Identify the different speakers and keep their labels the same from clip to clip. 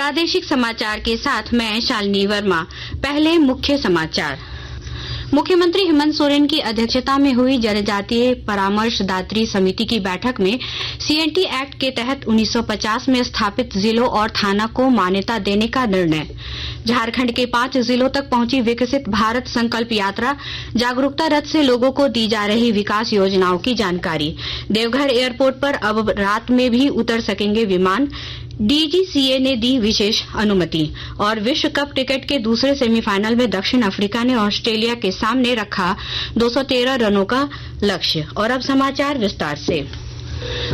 Speaker 1: प्रादेशिक समाचार के साथ मैं शालिनी वर्मा। पहले मुख्य समाचार। मुख्यमंत्री हेमंत सोरेन की अध्यक्षता में हुई जनजातीय परामर्शदात्री समिति की बैठक में सीएनटी एक्ट के तहत 1950 में स्थापित जिलों और थाना को मान्यता देने का निर्णय। झारखंड के 5 जिलों तक पहुंची विकसित भारत संकल्प यात्रा। जागरूकता रथ से लोगों को दी जा रही विकास योजनाओं की जानकारी। देवघर एयरपोर्ट पर अब रात में भी उतर सकेंगे विमान। डीजीसीए ने दी विशेष अनुमति। और विश्व कप क्रिकेट के दूसरे सेमीफाइनल में दक्षिण अफ्रीका ने ऑस्ट्रेलिया के सामने रखा 213 रनों का लक्ष्य। और अब समाचार विस्तार से।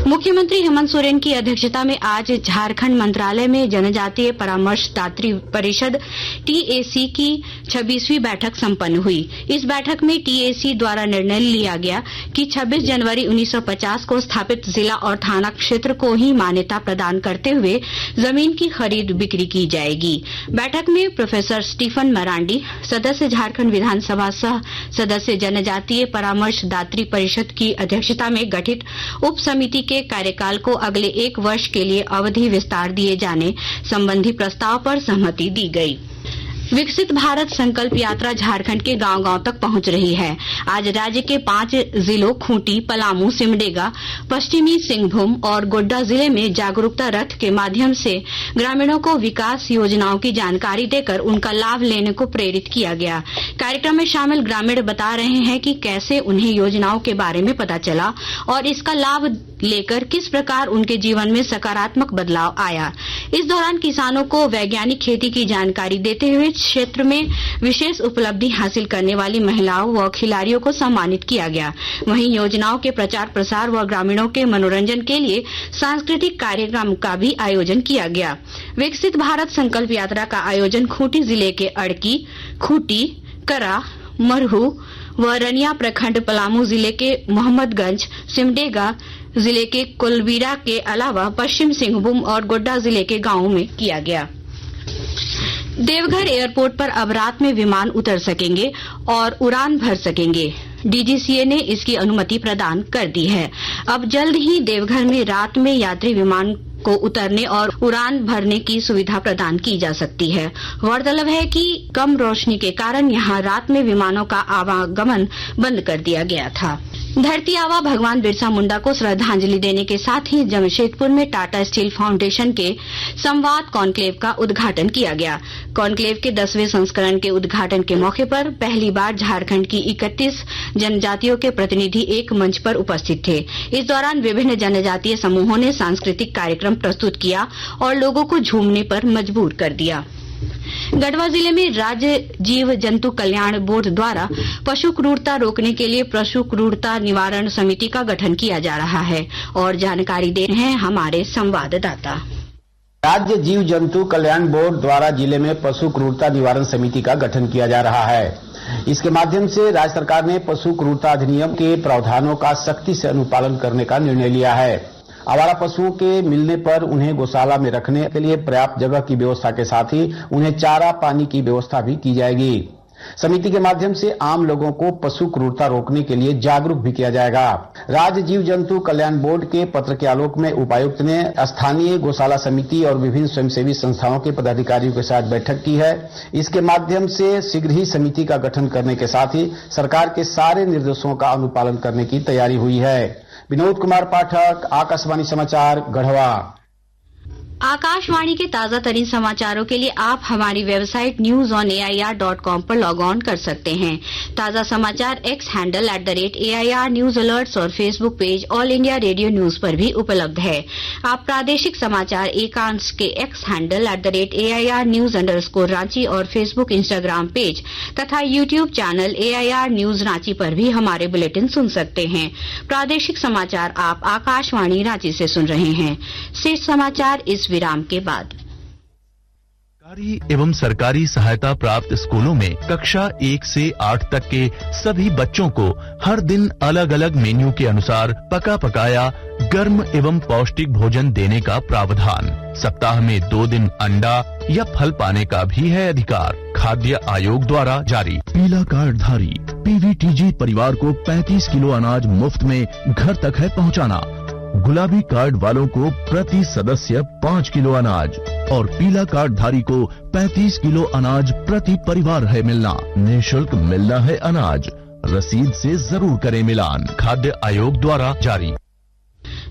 Speaker 1: मुख्यमंत्री हेमंत सोरेन की अध्यक्षता में आज झारखंड मंत्रालय में जनजातीय परामर्शदात्री परिषद टीएसी की 26वीं बैठक संपन्न हुई। इस बैठक में टीएसी द्वारा निर्णय लिया गया कि 26 जनवरी 1950 को स्थापित जिला और थाना क्षेत्र को ही मान्यता प्रदान करते हुए जमीन की खरीद बिक्री की जाएगी। बैठक में प्रोफेसर स्टीफन मरांडी, सदस्य झारखंड विधानसभा सह सदस्य जनजातीय परामर्शदात्री परिषद की अध्यक्षता में गठित उप समिति के कार्यकाल को अगले 1 वर्ष के लिए अवधि विस्तार दिए जाने संबंधी प्रस्ताव पर सहमति दी गई। विकसित भारत संकल्प यात्रा झारखंड के गांव-गांव तक पहुंच रही है। आज राज्य के 5 जिलों खूंटी, पलामू, सिमडेगा, पश्चिमी सिंहभूम और गोड्डा जिले में जागरूकता रथ के माध्यम से ग्रामीणों को विकास योजनाओं की जानकारी देकर उनका लाभ लेने को प्रेरित किया गया। कार्यक्रम में शामिल ग्रामीण बता रहे हैं कि कैसे उन्हें योजनाओं के बारे में पता चला और इसका लाभ लेकर किस प्रकार उनके जीवन में सकारात्मक बदलाव आया। इस दौरान किसानों को वैज्ञानिक खेती की जानकारी देते हुए क्षेत्र में विशेष उपलब्धि हासिल करने वाली महिलाओं व खिलाड़ियों को सम्मानित किया गया। वहीं योजनाओं के प्रचार प्रसार व ग्रामीणों के मनोरंजन के लिए सांस्कृतिक कार्यक्रम का भी आयोजन किया गया। विकसित भारत संकल्प यात्रा का आयोजन खूंटी जिले के अड़की, खूंटी, करा, मरहू व रनिया प्रखंड, पलामू जिले के मोहम्मदगंज, सिमडेगा जिले के कुलबीरा के अलावा पश्चिम सिंहभूम और गोड्डा जिले के गांवों में किया गया। देवघर एयरपोर्ट पर अब रात में विमान उतर सकेंगे और उड़ान भर सकेंगे। डीजीसीए ने इसकी अनुमति प्रदान कर दी है। अब जल्द ही देवघर में रात में यात्री विमान को उतरने और उड़ान भरने की सुविधा प्रदान की जा सकती है। गौरतलब है कि कम रोशनी के कारण यहां रात में विमानों का आवागमन बंद कर दिया गया था। धरती आबा भगवान बिरसा मुंडा को श्रद्धांजलि देने के साथ ही जमशेदपुर में टाटा स्टील फाउंडेशन के संवाद कॉन्क्लेव का उद्घाटन किया गया। कॉन्क्लेव के 10वें संस्करण के उद्घाटन के मौके पर पहली बार झारखंड की 31 जनजातियों के प्रतिनिधि एक मंच पर उपस्थित थे। इस दौरान विभिन्न जनजातीय समूहों ने सांस्कृतिक कार्यक्रम प्रस्तुत किया और लोगों को झूमने पर मजबूर कर दिया। गढ़वा जिले में राज्य जीव जंतु कल्याण बोर्ड द्वारा पशु क्रूरता रोकने के लिए पशु क्रूरता निवारण समिति का गठन किया जा रहा है और जानकारी दे रहे हैं हमारे संवाददाता।
Speaker 2: राज्य जीव जंतु कल्याण बोर्ड द्वारा जिले में पशु क्रूरता निवारण समिति का गठन किया जा रहा है। इसके माध्यम से राज्य सरकार ने पशु क्रूरता अधिनियम के प्रावधानों का सख्ती से अनुपालन करने का निर्णय लिया है। आवारा पशुओं के मिलने पर उन्हें गौशाला में रखने के लिए पर्याप्त जगह की व्यवस्था के साथ ही उन्हें चारा पानी की व्यवस्था भी की जाएगी। समिति के माध्यम से आम लोगों को पशु क्रूरता रोकने के लिए जागरूक भी किया जाएगा। राज्य जीव जंतु कल्याण बोर्ड के पत्र के आलोक में उपायुक्त ने स्थानीय गौशाला समिति और विभिन्न स्वयंसेवी संस्थाओं के पदाधिकारियों के साथ बैठक की है। इसके माध्यम से शीघ्र ही समिति का गठन करने के साथ ही सरकार के सारे निर्देशों का अनुपालन करने की तैयारी हुई है। विनोद कुमार पाठक, आकाशवाणी समाचार, गढ़वा।
Speaker 1: आकाशवाणी के ताजा तरीन समाचारों के लिए आप हमारी वेबसाइट newsonair.com पर लॉग ऑन कर सकते हैं। ताजा समाचार X handle @AIR news alerts और Facebook page all India radio news पर भी उपलब्ध है। आप प्रादेशिक समाचार एकांश के X handle @AIR news _Ranchi और फेसबुक, इंस्टाग्राम पेज तथा YouTube channel AIR news Ranchi पर भी हमारे बुलेटिन सुन सकते हैं। प्रादेशिक समाचार आप आकाशवाणी रांची से सुन रहे हैं। शेष समाचार इस विराम के बाद।
Speaker 3: सरकारी एवं सरकारी सहायता प्राप्त स्कूलों में कक्षा 1 से 8 तक के सभी बच्चों को हर दिन अलग अलग मेन्यू के अनुसार पका पकाया गर्म एवं पौष्टिक भोजन देने का प्रावधान। सप्ताह में 2 दिन अंडा या फल पाने का भी है अधिकार। खाद्य आयोग द्वारा जारी। पीला कार्डधारी PVTG परिवार को 35 किलो अनाज मुफ्त में घर तक है पहुंचाना। गुलाबी कार्ड वालों को प्रति सदस्य 5 किलो अनाज और पीला कार्ड धारी को 35 किलो अनाज प्रति परिवार है मिलना। निःशुल्क मिलना है अनाज। रसीद से जरूर करें मिलान। खाद्य आयोग द्वारा जारी।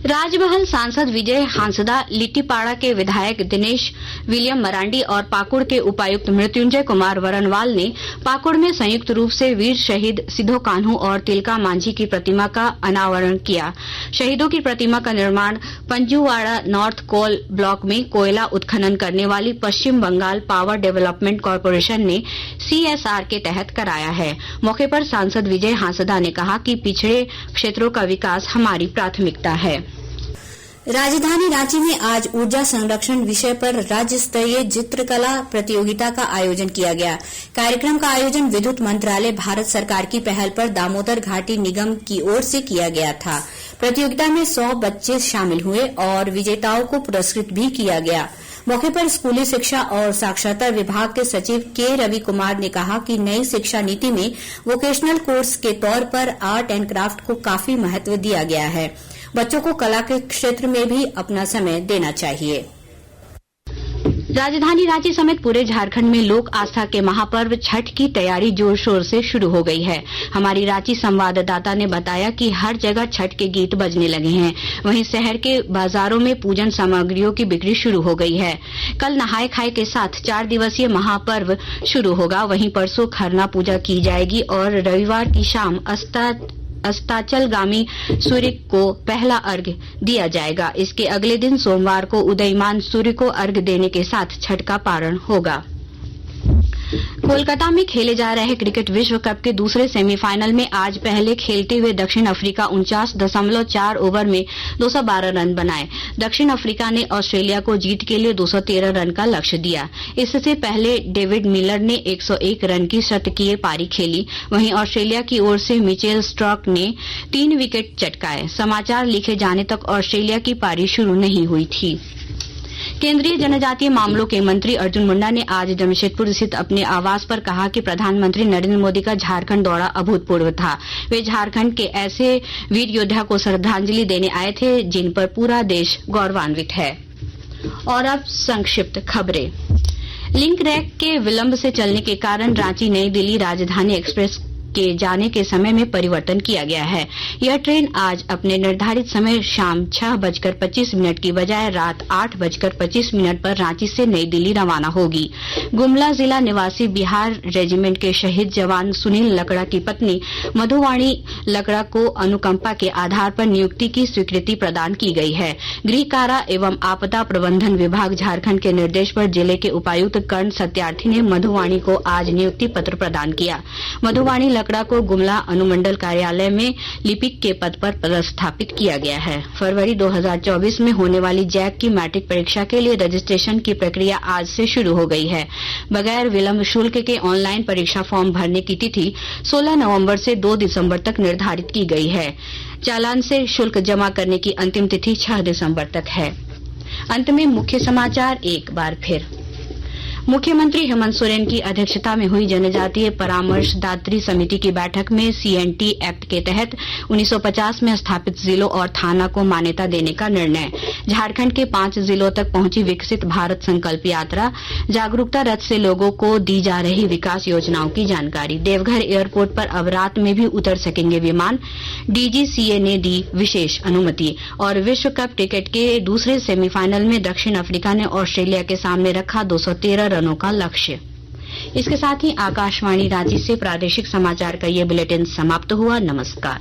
Speaker 1: राजमहल सांसद विजय हांसदा, लिट्टीपाड़ा के विधायक दिनेश विलियम मरांडी और पाकुड़ के उपायुक्त मृत्युंजय कुमार वरनवाल ने पाकुड़ में संयुक्त रूप से वीर शहीद सिद्धो कान्हू और तिलका मांझी की प्रतिमा का अनावरण किया। शहीदों की प्रतिमा का निर्माण पंजुवाड़ा नॉर्थ कोल ब्लॉक में कोयला उत्खनन करने वाली पश्चिम बंगाल पावर डेवलपमेंट कॉरपोरेशन ने CSR के तहत कराया है। मौके पर सांसद विजय हांसदा ने कहा कि पिछड़े क्षेत्रों का विकास हमारी प्राथमिकता है।
Speaker 4: राजधानी रांची में आज ऊर्जा संरक्षण विषय पर राज्य स्तरीय चित्रकला प्रतियोगिता का आयोजन किया गया। कार्यक्रम का आयोजन विद्युत मंत्रालय भारत सरकार की पहल पर दामोदर घाटी निगम की ओर से किया गया था। प्रतियोगिता में 100 बच्चे शामिल हुए और विजेताओं को पुरस्कृत भी किया गया। मौके पर स्कूली शिक्षा और साक्षरता विभाग के सचिव के रवि कुमार ने कहा कि नई शिक्षा नीति में वोकेशनल कोर्स के तौर पर आर्ट एंड क्राफ्ट को काफी महत्व दिया गया है। बच्चों को कला के क्षेत्र में भी अपना समय देना चाहिए।
Speaker 1: राजधानी रांची समेत पूरे झारखंड में लोक आस्था के महापर्व छठ की तैयारी जोर शोर से शुरू हो गई है। हमारी रांची संवाददाता ने बताया कि हर जगह छठ के गीत बजने लगे हैं। वहीं शहर के बाजारों में पूजन सामग्रियों की बिक्री शुरू हो गई है। कल नहाय खाए के साथ 4 दिवसीय महापर्व शुरू होगा। वहीं परसों खरना पूजा की जाएगी और रविवार की शाम अस्ताचलगामी सूर्य को पहला अर्घ्य दिया जाएगा। इसके अगले दिन सोमवार को उदयमान सूर्य को अर्घ्य देने के साथ छठ का पारण होगा। कोलकाता में खेले जा रहे क्रिकेट विश्व कप के दूसरे सेमीफाइनल में आज पहले खेलते हुए दक्षिण अफ्रीका 49.4 ओवर में 212 रन बनाए। दक्षिण अफ्रीका ने ऑस्ट्रेलिया को जीत के लिए 213 रन का लक्ष्य दिया। इससे पहले डेविड मिलर ने 101 रन की शतकीय पारी खेली। वहीं ऑस्ट्रेलिया की ओर से मिचेल स्टार्क ने 3 विकेट चटकाए। समाचार लिखे जाने तक ऑस्ट्रेलिया की पारी शुरू नहीं हुई थी। केंद्रीय जनजातीय मामलों के मंत्री अर्जुन मुंडा ने आज जमशेदपुर स्थित अपने आवास पर कहा कि प्रधानमंत्री नरेंद्र मोदी का झारखंड दौरा अभूतपूर्व था। वे झारखंड के ऐसे वीर योद्धा को श्रद्धांजलि देने आए थे जिन पर पूरा देश गौरवान्वित है। और अब संक्षिप्त खबरें। लिंक रैक के विलंब से चलने के कारण रांची नई दिल्ली राजधानी एक्सप्रेस के जाने के समय में परिवर्तन किया गया है। यह ट्रेन आज अपने निर्धारित समय शाम 6:25 की बजाय रात 8:25 पर रांची से नई दिल्ली रवाना होगी। गुमला जिला निवासी बिहार रेजिमेंट के शहीद जवान सुनील लकड़ा की पत्नी मधुवाणी लकड़ा को अनुकंपा के आधार पर नियुक्ति की स्वीकृति प्रदान की गई है। गृह कारा एवं आपदा प्रबंधन विभाग झारखंड के निर्देश पर जिले के उपायुक्त कर्ण सत्यार्थी ने मधुवाणी को आज नियुक्ति पत्र प्रदान किया। मधुवाणी लकड़ा को गुमला अनुमंडल कार्यालय में लिपिक के पद पर पदस्थापित किया गया है। फरवरी 2024 में होने वाली जैक की मैट्रिक परीक्षा के लिए रजिस्ट्रेशन की प्रक्रिया आज से शुरू हो गई है। बगैर विलंब शुल्क के ऑनलाइन परीक्षा फॉर्म भरने की तिथि 16 नवंबर से 2 दिसंबर तक निर्धारित की गई है। चालान से शुल्क जमा करने की अंतिम तिथि 6 दिसंबर तक है। अंत में मुख्य समाचार एक बार फिर। मुख्यमंत्री हेमंत सोरेन की अध्यक्षता में हुई जनजातीय परामर्शदात्री समिति की बैठक में CNT एक्ट के तहत 1950 में स्थापित जिलों और थाना को मान्यता देने का निर्णय। झारखंड के 5 जिलों तक पहुंची विकसित भारत संकल्प यात्रा। जागरूकता रथ से लोगों को दी जा रही विकास योजनाओं की जानकारी। देवघर एयरपोर्ट पर अब रात में भी उतर सकेंगे विमान। DGCA ने दी विशेष अनुमति। और विश्व कप क्रिकेट के दूसरे सेमीफाइनल में दक्षिण अफ्रीका ने ऑस्ट्रेलिया के सामने रखा 213 रनों का लक्ष्य। इसके साथ ही आकाशवाणी रांची से प्रादेशिक समाचार का ये बुलेटिन समाप्त हुआ। नमस्कार।